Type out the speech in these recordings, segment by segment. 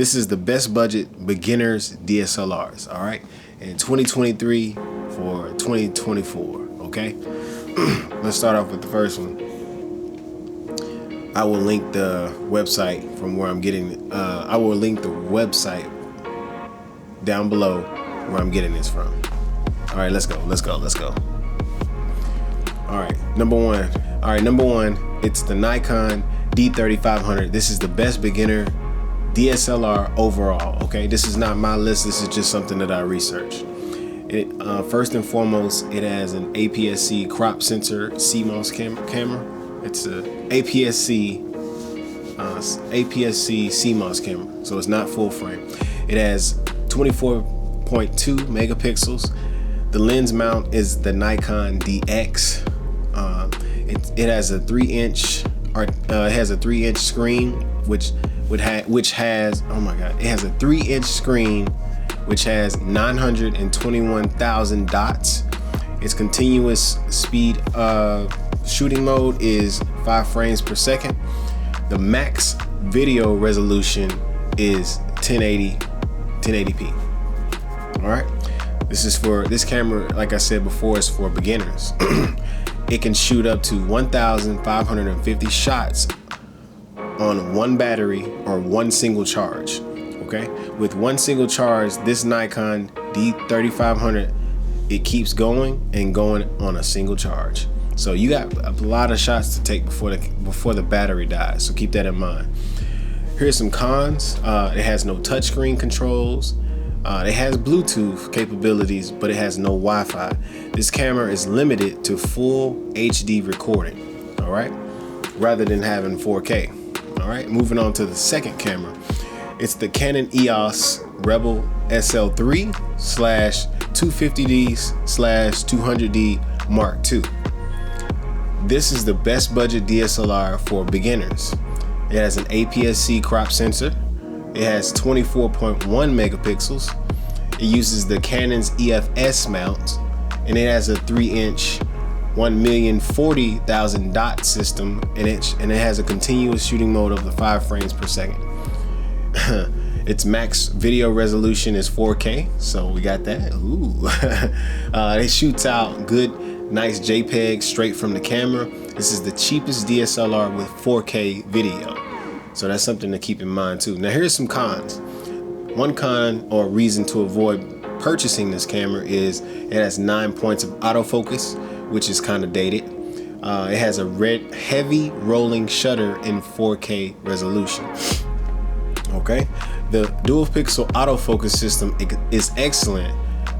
This is the best budget beginners DSLRs, all right? In 2023 for 2024, okay? Let's start off with the first one. I will link the website from where I'm getting, I will link the website down below where I'm getting this from. All right, let's go. All right, number one, it's the Nikon D3500. This is the best beginner DSLR overall, okay? This is not my list, this is just something that I researched. First and foremost, it has an APS-C crop sensor CMOS camera. It's a APS-C CMOS camera, so it's not full frame. It has 24.2 megapixels. The lens mount is the Nikon DX. It has a 3-inch screen, which has, oh my god, it has a 3-inch screen which has 921,000 dots. Its continuous speed shooting mode is 5 frames per second. The max video resolution is 1080p. All right, this camera, like I said before, is for beginners. It can shoot up to 1,550 shots on one battery or one single charge. Okay, with one single charge, this Nikon D3500, it keeps going and going on a single charge. So you got a lot of shots to take before the battery dies. So keep that in mind. Here's some cons. It has no touchscreen controls. It has Bluetooth capabilities, but it has no Wi-Fi. This camera is limited to full HD recording, all right, rather than having 4K. All right, moving on to the second camera. It's the Canon EOS Rebel SL3/250D/200D Mark II. This is the best budget DSLR for beginners. It has an APS-C crop sensor. It has 24.1 megapixels. It uses the Canon's EF mount, and it has a 3-inch 1,040,000 dot system, and it has a continuous shooting mode of the 5 frames per second. Its max video resolution is 4K, so we got that. Ooh. It shoots out good, nice JPEG straight from the camera. This is the cheapest DSLR with 4K video, so that's something to keep in mind too. Now here's some cons. One con or reason to avoid purchasing this camera is it has 9 points of autofocus, which is kind of dated. It has a heavy rolling shutter in 4K resolution. Okay, the dual pixel autofocus system is excellent,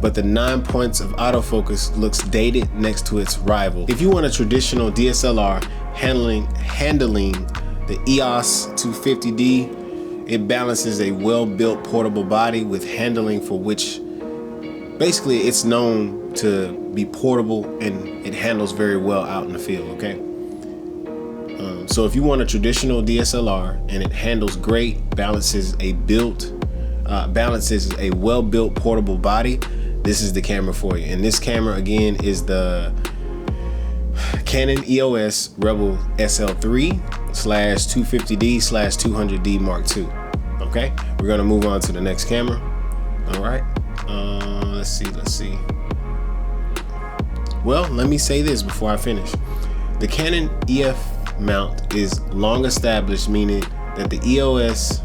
but the 9 points of autofocus looks dated next to its rival. If you want a traditional DSLR handling the EOS 250D, it balances a well-built portable body with handling for which basically it's known to be portable, and it handles very well out in the field, okay? So if you want a traditional DSLR and it handles great, balances a well-built portable body, this is the camera for you. And this camera again is the Canon EOS Rebel SL3/250D/200D Mark II. Okay, we're gonna move on to the next camera. All right, let's see. Well, let me say this before I finish. The Canon EF mount is long established, meaning that the EOS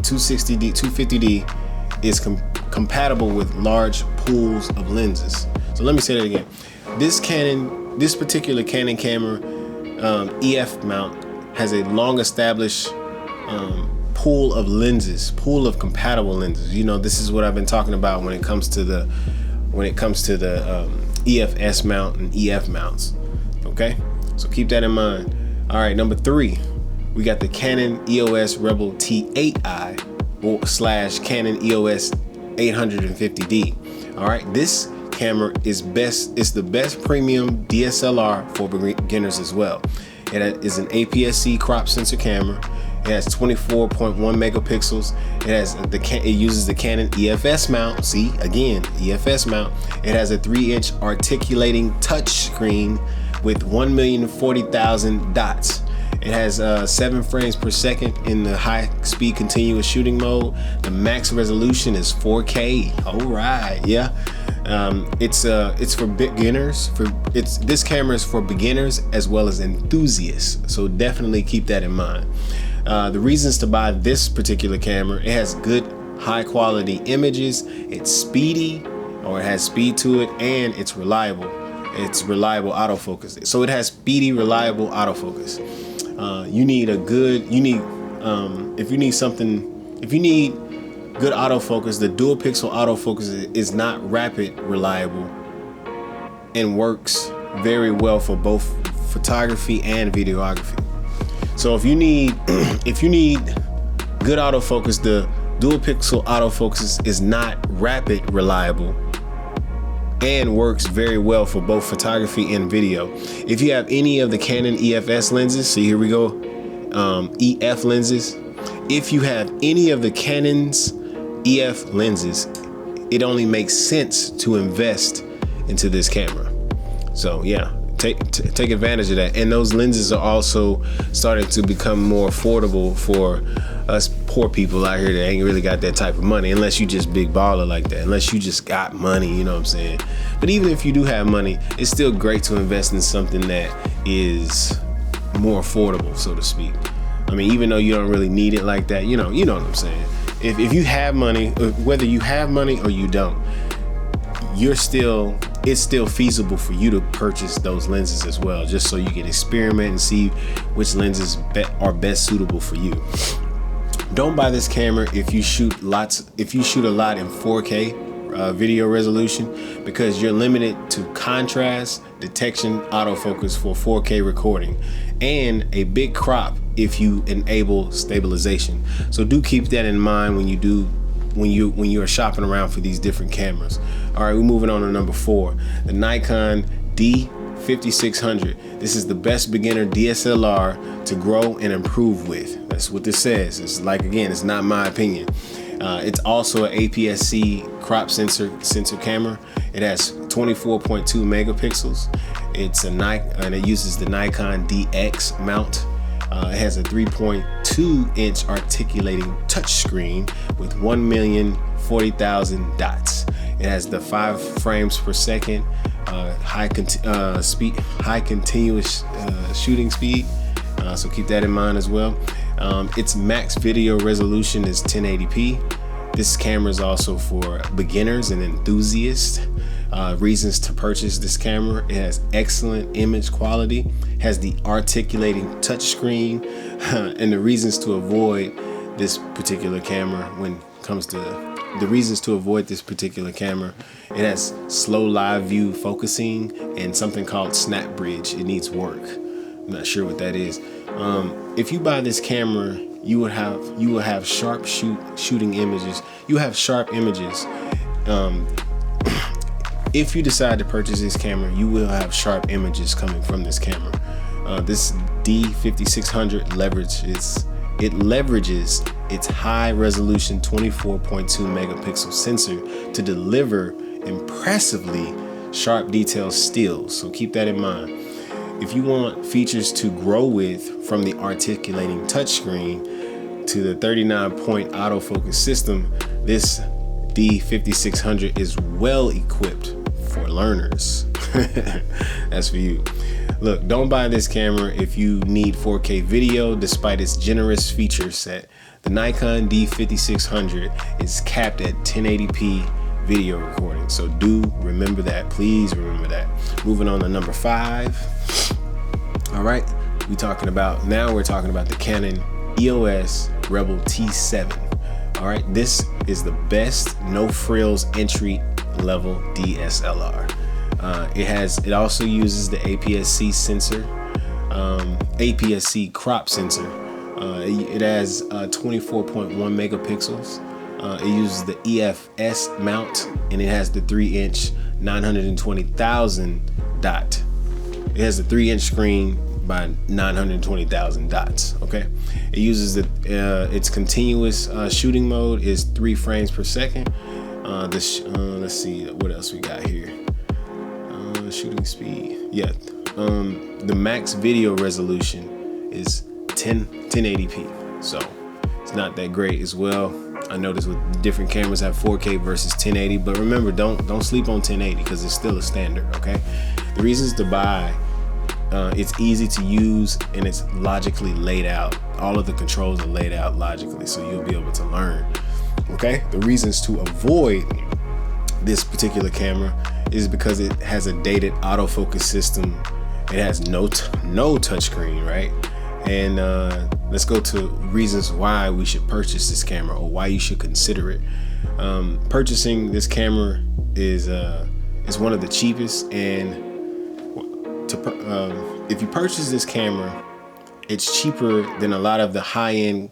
250D is compatible with large pools of lenses. So let me say that again. This particular Canon camera EF mount has a long established pool of compatible lenses. You know, this is what I've been talking about when it comes to the EFS mount and EF mounts. Okay, so keep that in mind. All right, number 3, we got the Canon EOS Rebel T8i / Canon EOS 850D. All right, this camera is the best premium DSLR for beginners as well. It is an APS-C crop sensor camera. It has 24.1 megapixels. It uses the Canon EFS mount. See, again, EFS mount. It has a 3-inch articulating touch screen with 1,040,000 dots. It has 7 frames per second in the high speed continuous shooting mode. The max resolution is 4K. All right, yeah. It's for beginners. This camera is for beginners as well as enthusiasts. So definitely keep that in mind. The reasons to buy this particular camera: it has good high quality images, it's speedy, or it has speed to it, and it's reliable. It's reliable autofocus. So it has speedy, reliable autofocus. If you need good autofocus, the dual pixel autofocus is not rapid, reliable, and works very well for both photography and videography. So if you need good autofocus, the dual pixel autofocus is not rapid, reliable, and works very well for both photography and video. If you have any of the Canon EFS lenses, so here we go, EF lenses. If you have any of the Canon's EF lenses, it only makes sense to invest into this camera. So yeah, take advantage of that. And those lenses are also starting to become more affordable for us poor people out here that ain't really got that type of money, unless you just big baller like that, unless you just got money, you know what I'm saying? But even if you do have money, it's still great to invest in something that is more affordable, so to speak. I mean, even though you don't really need it like that, you know what I'm saying? If you have money, whether you have money or you don't, it's still feasible for you to purchase those lenses as well, just so you can experiment and see which lenses are best suitable for you. Don't buy this camera if you shoot a lot in 4K video resolution, because you're limited to contrast, detection, autofocus for 4K recording, and a big crop if you enable stabilization. So do keep that in mind when you're shopping around for these different cameras. All right, we're moving on to number 4, the Nikon D5600. This is the best beginner DSLR to grow and improve with. That's what this says. It's like, again, it's not my opinion. It's also an APS-C crop sensor camera. It has 24.2 megapixels. It's a Nikon, and it uses the Nikon DX mount. It has a 3.2-inch articulating touchscreen with 1,040,000 dots. It has the 5 frames per second high continuous shooting speed. So keep that in mind as well. Its max video resolution is 1080p. This camera is also for beginners and enthusiasts. Reasons to purchase this camera: it has excellent image quality, has the articulating touchscreen, and the reasons to avoid this particular camera it has slow live view focusing and something called snap bridge. It needs work. I'm not sure what that is. If you buy this camera, you will have sharp shooting images. You have sharp images. If you decide to purchase this camera, you will have sharp images coming from this camera. This D5600 leverages its high resolution 24.2 megapixel sensor to deliver impressively sharp detailed stills. So keep that in mind. If you want features to grow with, from the articulating touchscreen to the 39-point autofocus system, this D5600 is well equipped for learners. That's for you. Look, don't buy this camera if you need 4K video. Despite its generous feature set, the Nikon D5600 is capped at 1080p video recording. So do remember that. Please remember that. Moving on to number 5. All right, we're talking about the Canon EOS Rebel T7. All right, this is the best no frills entry level DSLR. It also uses the APS-C sensor, APS-C crop sensor. It has 24.1 megapixels. It uses the EFS mount, and it has the 3-inch 920,000 dot. It has a 3-inch screen by 920,000 dots. Okay, it uses its continuous shooting mode is 3 frames per second. Let's see what else we got here. Shooting speed, yeah. The max video resolution is 1080p. So it's not that great as well. I noticed with different cameras have 4K versus 1080, but remember, don't sleep on 1080 because it's still a standard, okay? The reasons to buy, it's easy to use and it's logically laid out. All of the controls are laid out logically, so you'll be able to learn, okay? The reasons to avoid this particular camera is because it has a dated autofocus system. It has no touchscreen, right? And let's go to reasons why we should purchase this camera or why you should consider it. Purchasing this camera is one of the cheapest, and if you purchase this camera, it's cheaper than a lot of the high-end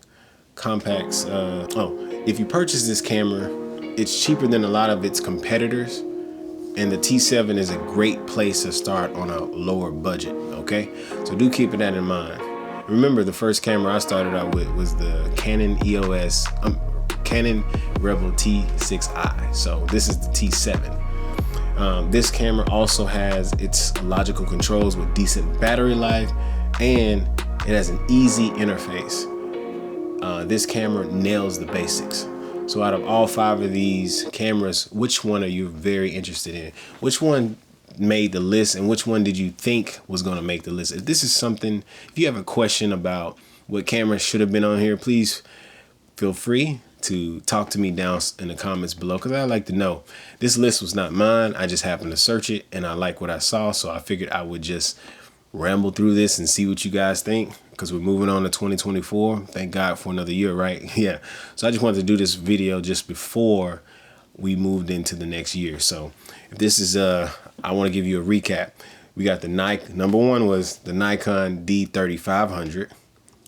compacts. If you purchase this camera, it's cheaper than a lot of its competitors, and the T7 is a great place to start on a lower budget, okay? So do keep that in mind. Remember, the first camera I started out with was the Canon EOS, Canon Rebel T6i. So this is the T7. This camera also has its logical controls with decent battery life, and it has an easy interface. This camera nails the basics. So out of all 5 of these cameras, which one are you very interested in? Which one made the list, and which one did you think was going to make the list? If this is something, if you have a question about what camera should have been on here, please feel free to talk to me down in the comments below, because I'd like to know. This list was not mine. I just happened to search it and I like what I saw, so I figured I would just ramble through this and see what you guys think, because we're moving on to 2024. Thank God for another year, right? Yeah. So I just wanted to do this video just before we moved into the next year. So if this is I want to give you a recap. We got the number one was the Nikon D3500,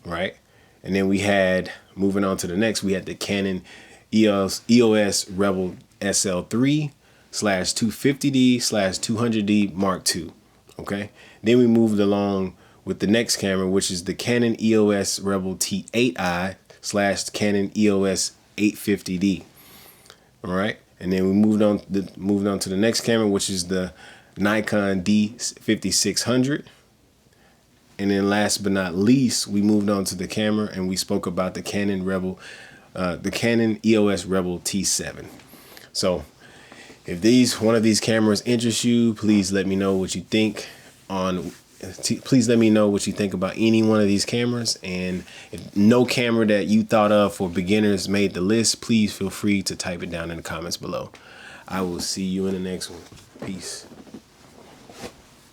right? And then we had, moving on to the next, we had the Canon EOS Rebel SL3 /250D /200D Mark II. Okay. Then we moved along with the next camera, which is the Canon EOS Rebel T8i /Canon EOS 850D. All right. And then we moved on to the next camera, which is the Nikon D5600. And then last but not least, we moved on to the camera and we spoke about the Canon EOS Rebel T7. So if one of these cameras interests you, please let me know what you think please let me know what you think about any one of these cameras. And if no camera that you thought of for beginners made the list, please feel free to type it down in the comments below. I will see you in the next one. Peace.